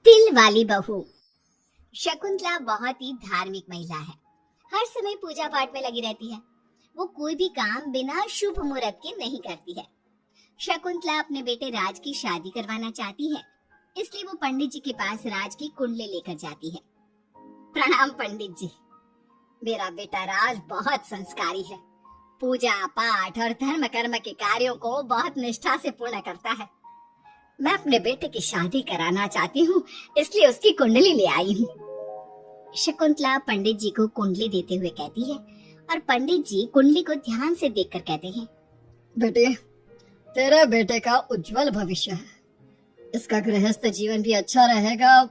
तिल वाली बहू। शकुंतला बहुत ही धार्मिक महिला है। हर समय पूजा पाठ में लगी रहती है। वो कोई भी काम बिना शुभ मुहूर्त के नहीं करती है। शकुंतला अपने बेटे राज की शादी करवाना चाहती है, इसलिए वो पंडित जी के पास राज की कुंडली लेकर जाती है। प्रणाम पंडित जी, मेरा बेटा राज बहुत संस्कारी है। पूजा पाठ और धर्म कर्म के कार्यों को बहुत निष्ठा से पूर्ण करता है। मैं अपने बेटे की शादी कराना चाहती हूँ, इसलिए उसकी कुंडली ले आई हूँ। शकुंतला पंडित जी को कुंडली देते हुए कहती है और पंडित जी कुंडली को ध्यान से देखकर कहते हैं, बेटे, तेरे बेटे का उज्जवल भविष्य है। इसका गृहस्थ जीवन भी अच्छा रहेगा,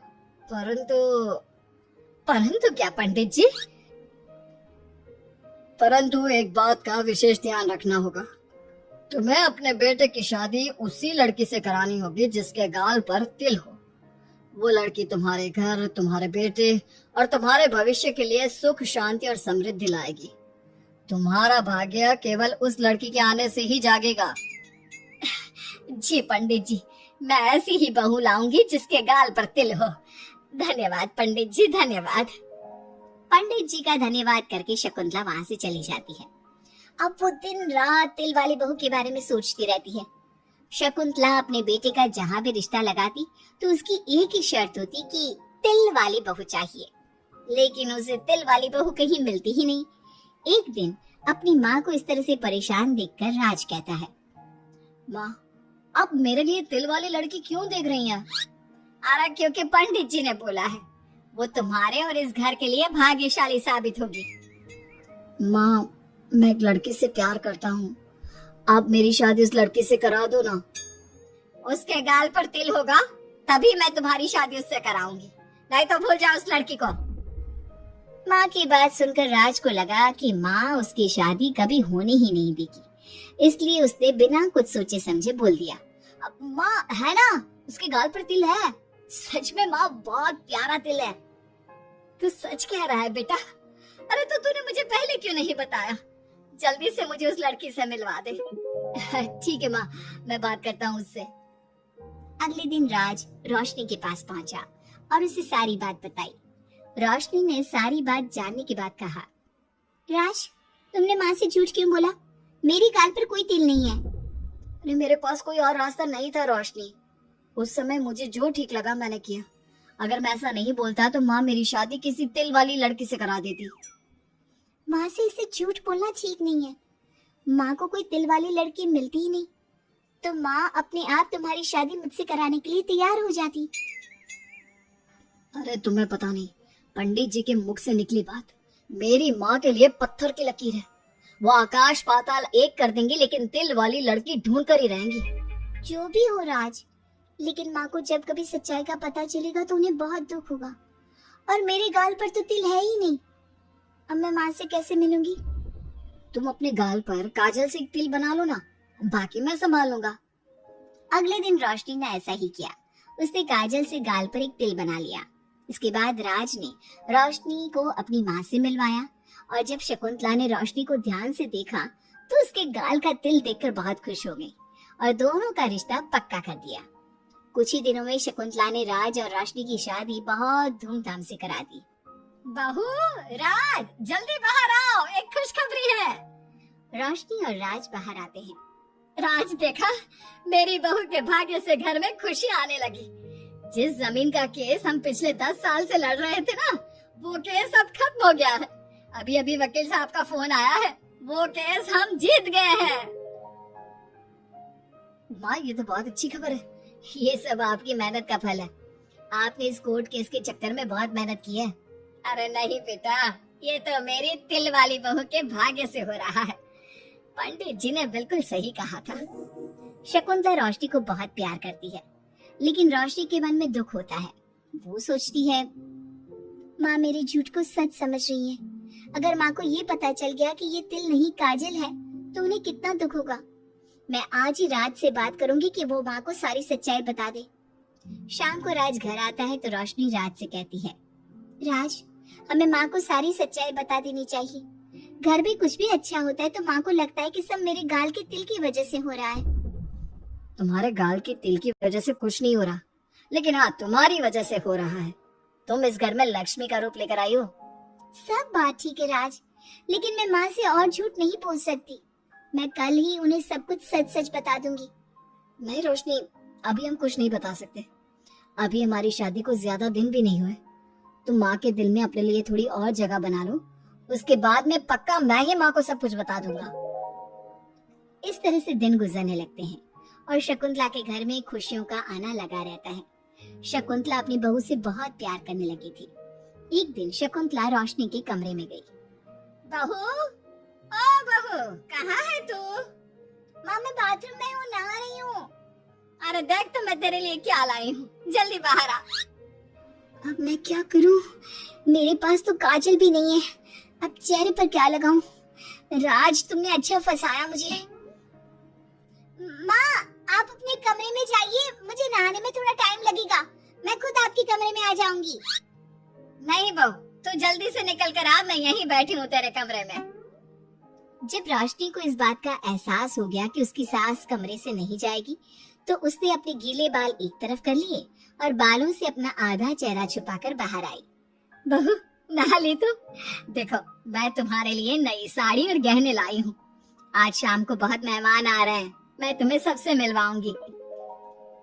परंतु क्या पंडित जी? परंतु एक बात का विशेष ध्यान रखना होगा। तुम्हें अपने बेटे की शादी उसी लड़की से करानी होगी जिसके गाल पर तिल हो। वो लड़की तुम्हारे घर, तुम्हारे बेटे और तुम्हारे भविष्य के लिए सुख, शांति और समृद्धि लाएगी। तुम्हारा भाग्य केवल उस लड़की के आने से ही जागेगा। जी पंडित जी, मैं ऐसी ही बहू लाऊंगी जिसके गाल पर तिल हो। धन्यवाद पंडित जी, धन्यवाद। पंडित जी का धन्यवाद करके शकुंतला वहां से चली जाती है। अब वो दिन रात तिल वाली बहू के बारे में सोचती रहती है। शकुंतला अपने बेटे का जहाँ भी रिश्ता लगाती तो उसकी एक ही शर्त होती कि तिल वाली बहू चाहिए, लेकिन उसे तिल वाली बहू कहीं मिलती ही नहीं। एक दिन अपनी माँ को इस तरह से परेशान देखकर राज कहता है, माँ, आप मेरे लिए तिल वाली लड़की क्यों देख रही हैं? अरे क्योंकि पंडित जी ने बोला है, वो तुम्हारे और इस घर के लिए भाग्यशाली साबित होगी। माँ, मैं एक लड़की से प्यार करता हूँ। आप मेरी शादी उस लड़की से करा दो ना। उसके गाल पर तिल होगा तभी मैं तुम्हारी शादी उससे कराऊंगी, नहीं तो भूल जाओ उस लड़की को। माँ की बात सुनकर राज को लगा कि माँ उसकी शादी कभी होने ही नहीं देगी, इसलिए उसने बिना कुछ सोचे समझे बोल दिया, माँ है ना, उसके गाल पर तिल है। सच में माँ, बहुत प्यारा तिल है। तू सच कह रहा है बेटा? अरे तो तूने मुझे पहले क्यों नहीं बताया? जल्दी से मुझे उस लड़की से मिलवा दे। ठीक है माँ, मैं बात करता हूँ उससे। अगले दिन राज रोशनी के पास पहुंचा और उसे सारी बात बताई। रोशनी ने सारी बात जानने के बाद कहा, राज, तुमने माँ से झूठ क्यों बोला? मेरी गाल पर कोई तिल नहीं है। अरे मेरे पास कोई और रास्ता नहीं था रोशनी। उस समय मुझे जो ठीक लगा मैंने किया। अगर मैं ऐसा नहीं बोलता तो माँ मेरी शादी किसी तिल वाली लड़की से करा देती। माँ से इसे झूठ बोलना ठीक नहीं है। माँ को कोई तिल वाली लड़की मिलती ही नहीं, तो माँ अपने आप तुम्हारी शादी मुझसे कराने के लिए तैयार हो जाती। अरे तुम्हें पता नहीं, पंडित जी के मुख से निकली बात मेरी माँ के लिए पत्थर की लकीर है। वो आकाश पाताल एक कर देंगी, लेकिन तिल वाली लड़की ढूंढ कर ही रहेंगी। जो भी हो राज, लेकिन माँ को जब कभी सच्चाई का पता चलेगा तो उन्हें बहुत दुख होगा। और मेरे गाल पर तो तिल है ही नहीं, अब मैं माँ से कैसे मिलूंगी? तुम अपने गाल पर काजल से एक तिल बना लो ना, बाकी मैं संभाल लूंगा। अगले दिन रोशनी ने ऐसा ही किया। उसने काजल से गाल पर एक तिल बना लिया। इसके बाद राज ने रोशनी को अपनी माँ से मिलवाया, और जब शकुंतला ने रोशनी को ध्यान से देखा तो उसके गाल का तिल देखकर बहुत खुश हो गई और दोनों का रिश्ता पक्का कर दिया। कुछ ही दिनों में शकुंतला ने राज और रोशनी की शादी बहुत धूमधाम से करा दी। बहू, राज, जल्दी बाहर आओ, एक खुशखबरी है। रोशनी और राज बाहर आते हैं। राज, देखा, मेरी बहू के भाग्य से घर में खुशी आने लगी। जिस जमीन का केस हम पिछले 10 साल से लड़ रहे थे ना, वो केस अब खत्म हो गया है। अभी अभी वकील साहब का फोन आया है, वो केस हम जीत गए हैं। माँ, ये तो बहुत अच्छी खबर है। ये सब आपकी मेहनत का फल है। आपने इस कोर्ट केस के चक्कर में बहुत मेहनत की है। अरे नहीं बेटा, ये तो मेरी तिल वाली बहू के भाग्य से हो रहा है। पंडित जी ने बिल्कुल सही कहा था। शकुंतला रोशनी को बहुत प्यार करती है, लेकिन रोशनी के मन में दुख होता है। वो सोचती है, माँ मेरे झूठ को सच समझ रही है। अगर माँ को ये पता चल गया कि ये तिल नहीं काजल है तो उन्हें कितना दुख होगा। मैं आज ही राज से बात करूंगी कि वो माँ को सारी सच्चाई बता दे। शाम को राज घर आता है तो रोशनी राज से कहती है, राज, हमें माँ को सारी सच्चाई बता देनी चाहिए। घर में कुछ भी अच्छा होता है तो माँ को लगता है कि सब मेरे गाल के तिल की वजह से हो रहा है। तुम्हारे गाल के तिल की वजह से कुछ नहीं हो रहा। लेकिन हाँ, तुम्हारी वजह से हो रहा है। तुम इस घर में लक्ष्मी का रूप लेकर आई हो। सब बात ठीक है राज, लेकिन मैं माँ से और झूठ नहीं बोल सकती। मैं कल ही उन्हें सब कुछ सच सच बता दूंगी। नहीं रोशनी, अभी हम कुछ नहीं बता सकते। अभी हमारी शादी को ज्यादा दिन भी नहीं हुए। तुम माँ के दिल में अपने लिए थोड़ी और जगह बना लो, उसके बाद में पक्का मैं ही माँ को सब कुछ बता दूंगा। इस तरह से दिन गुजरने लगते हैं और शकुंतला के घर में खुशियों का आना लगा रहता है। शकुंतला अपनी बहू से बहुत प्यार करने लगी थी। एक दिन शकुंतला रोशनी के कमरे में गई। बहू, ओ बहू, कहाँ है तू? माँ, मैं बाथरूम में हूँ, नहा रही हूँ। अरे देख तो मैं तेरे लिए क्या लाई हूँ, जल्दी बाहर आ। अब मैं क्या करूँ? मेरे पास तो काजल भी नहीं है। अब चेहरे पर क्या लगाऊं? राज, तुमने अच्छा फंसाया मुझे। माँ, आप अपने कमरे में जाइए, मुझे नहाने में थोड़ा टाइम लगेगा। मैं खुद आपके कमरे में आ जाऊंगी। नहीं बहू, तू जल्दी से निकल कर आ, मैं यहीं बैठी हूँ तेरे कमरे में। जब रोशनी को इस बात का एहसास हो गया कि उसकी सास कमरे से नहीं जाएगी, तो उसने अपने गीले बाल एक तरफ कर लिए और बालों से अपना आधा चेहरा छुपाकर बाहर आई। बहू, नहा ली तू? देखो, मैं तुम्हारे लिए नई साड़ी और गहने लाई हूँ। आज शाम को बहुत मेहमान आ रहे हैं, मैं तुम्हें सबसे मिलवाऊंगी।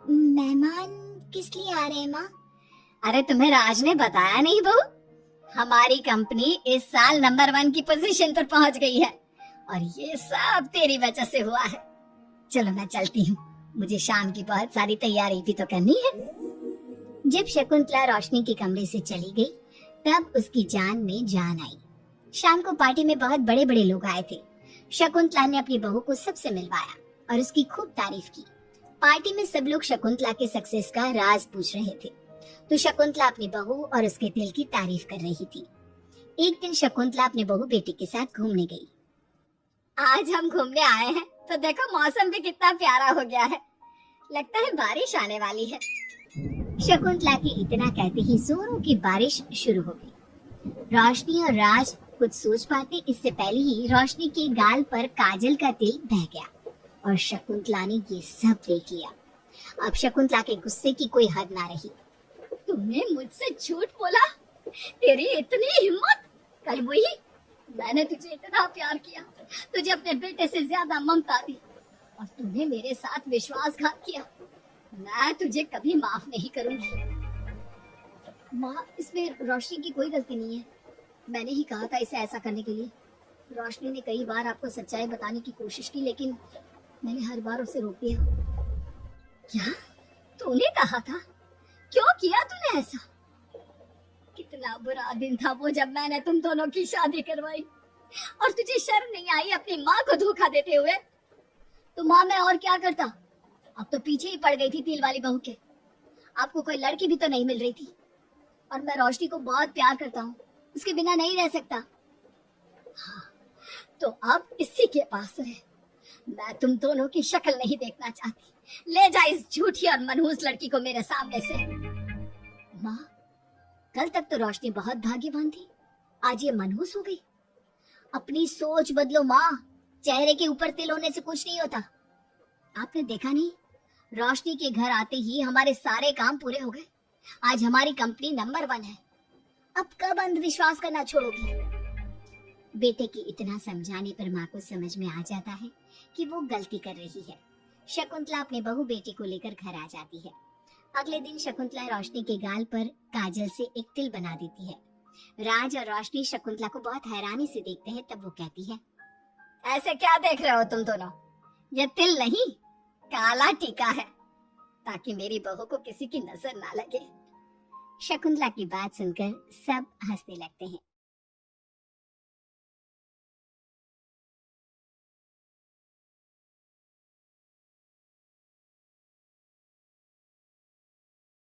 मेहमान किस लिए आ रहे हैं माँ? अरे तुम्हें राज ने बताया नहीं बहू? हमारी कंपनी इस साल नंबर 1 की पोजीशन पर पहुंच गई है और ये सब तेरी वजह से हुआ है। चलो मैं चलती हूँ, मुझे शाम की बहुत सारी तैयारी भी तो करनी है। जब शकुंतला रोशनी के कमरे से चली गई, तब उसकी जान में जान आई। शाम को पार्टी में बहुत बड़े बड़े लोग आए थे। शकुंतला ने अपनी बहू को सबसे मिलवाया और उसकी खूब तारीफ की। पार्टी में सब लोग शकुंतला के सक्सेस का राज पूछ रहे थे, तो शकुंतला अपनी बहू और उसके दिल की तारीफ कर रही थी। एक दिन शकुंतला अपने बहू बेटी के साथ घूमने गई। आज हम घूमने आए हैं तो देखो मौसम भी कितना प्यारा हो गया है, लगता है बारिश आने वाली है। शकुंतला के इतना कहते ही जोरों की बारिश शुरू हो गई। रोशनी और राज कुछ सोच पाते इससे पहले ही रोशनी के गाल पर काजल का तिल बह गया और शकुंतला ने ये सब देख लिया। अब शकुंतला के गुस्से की कोई हद ना रही। तुमने मुझसे झूठ बोला? तेरी इतनी हिम्मत! कल वही मैंने तुझे इतना प्यार किया, तुझे अपने बेटे से ज्यादा ममता दी और तूने मेरे साथ विश्वासघात किया। मैं तुझे कभी माफ नहीं करूंगी। माँ, इसमें रोशनी की कोई गलती नहीं है। मैंने ही कहा था इसे ऐसा करने के लिए। रोशनी ने कई बार आपको सच्चाई बताने की कोशिश की, लेकिन मैंने हर बार उसे रोक दिया। क्या तूने कहा था? क्यों किया तूने ऐसा? कितना बुरा दिन था वो जब मैंने तुम दोनों की शादी करवाई और तुझे शर्म नहीं आई अपनी माँ को धोखा देते हुए? तो माँ, मैं और क्या करता? अब तो पीछे ही पड़ गई थी तिल वाली बहू के। आपको कोई लड़की भी तो नहीं मिल रही थी और मैं रोशनी को बहुत प्यार करता हूँ, उसके बिना नहीं रह सकता। हाँ, तो अब इसी के पास रहे। मैं तुम दोनों की शक्ल नहीं देखना चाहती। ले जा इस झूठी और मनहूस लड़की को मेरे सामने से। माँ, कल तक तो रोशनी बहुत भाग्यवान थी, आज ये मनहूस हो गई। अपनी सोच बदलो माँ, चेहरे के ऊपर तिल होने से कुछ नहीं होता। आपने देखा नहीं, रोशनी के घर आते ही हमारे सारे काम पूरे हो गए। आज हमारी कंपनी नंबर 1 है। अब कब अंधविश्वास करना छोड़ोगी? बेटे के इतना समझाने पर माँ को समझ में आ जाता है कि वो गलती कर रही है। शकुंतला अपने बहू बेटी को लेकर घर आ जाती है। अगले दिन शकुंतला रोशनी के गाल पर काजल से एक तिल बना देती है। राज और रोशनी शकुंतला को बहुत हैरानी से देखते हैं। तब वो कहती है, ऐसे क्या देख रहे हो तुम दोनों? ये तिल नहीं, काला टीका है, ताकि मेरी बहू को किसी की नजर ना लगे। शकुंतला की बात सुनकर सब हंसने लगते हैं।